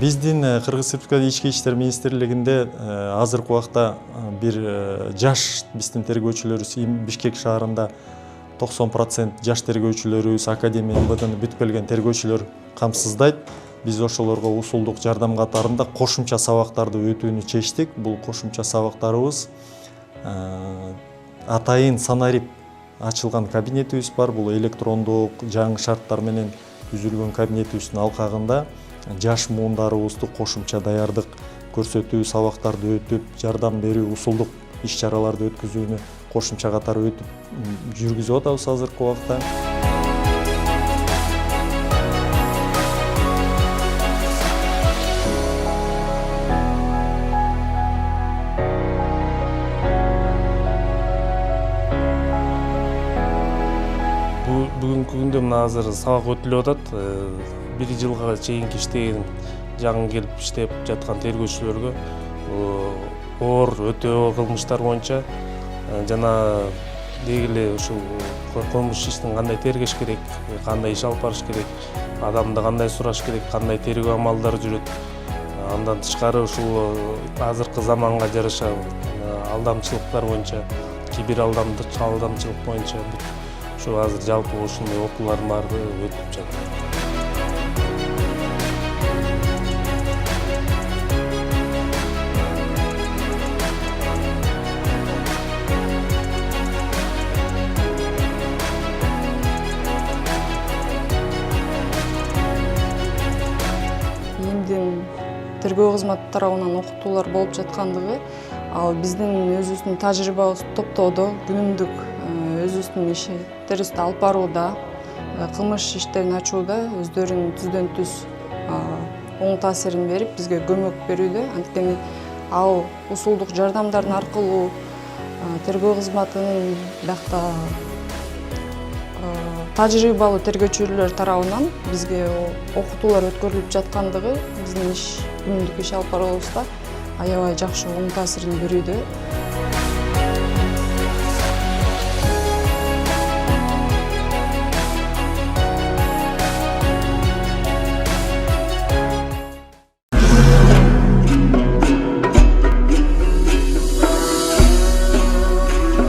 Биздин Кыргыз Республикасы Ички иштер министрлигинде азыркы убакта бир жаш биздин тергөөчүлөрүбүз Бишкек шаарында 90% жаш тергөөчүлөрүбүз академия ИИМдин бүтүп келген тергөөчүлөр камсыздайт. Біз ошолорго усулдук жардам катарында кошумча сабактарды өтүүнү чечтик. Бул кошумча сабактарыбыз атайын Санарип ачылган кабинетибиз бар. Бул электрондук жаңы шарттар менен түзүлгөн кабинетибиздин алкагында жаш муундарыбызды кошумча даярдык көрсөтүү сабактарды өтүп, жардам берүү, усулдук иш-чараларды өткүзүүнү кошумча катары өтүп жүргүзүп атабыз азыркы убакта. Бүгүнкү күндө мына азыр сабак өтүлүп атат. Бир жылга чейинки иштеген жаңы келип иштеп жаткан тергөөчүлөргө оор өтө оор кылмыштар боюнча жана дегеле ушул кылмыш иштин кандай тергеш керек, кандай иш алып барыш керек, адамды кандай сураш керек, кандай тергөө амалдары жүрөт. Андан тышкары ушул азыркы заманга жараша алдамчылыктар боюнча, кибер алдамчылык боюнча ушу азыр жалпы ушундай окуулардын баары өтүп жатат. ИИМдин Тергөө кызматы тарабынан окутуулар болуп жаткандыгы, ал биздин өзүбүздүн тажрыйбабыз топтоодо күнүмдүк өзүбүздүн иштерибизди алып барууда, кылмыш иштерин ачууда өздөрүнүн түздөн түз оң таасирин берип, бизге көмөк берүүдө. Анткени ал усулдук жардамдардын аркылуу тергөө кызматынын биякта тажрыйбалуу тергөөчүлөр тарабынан бизге окутуулар өткөрүлүп жаткандыгы биздин күнүмдүк иш алып баруубузда аябай жакшы оң таасирин берүүдө.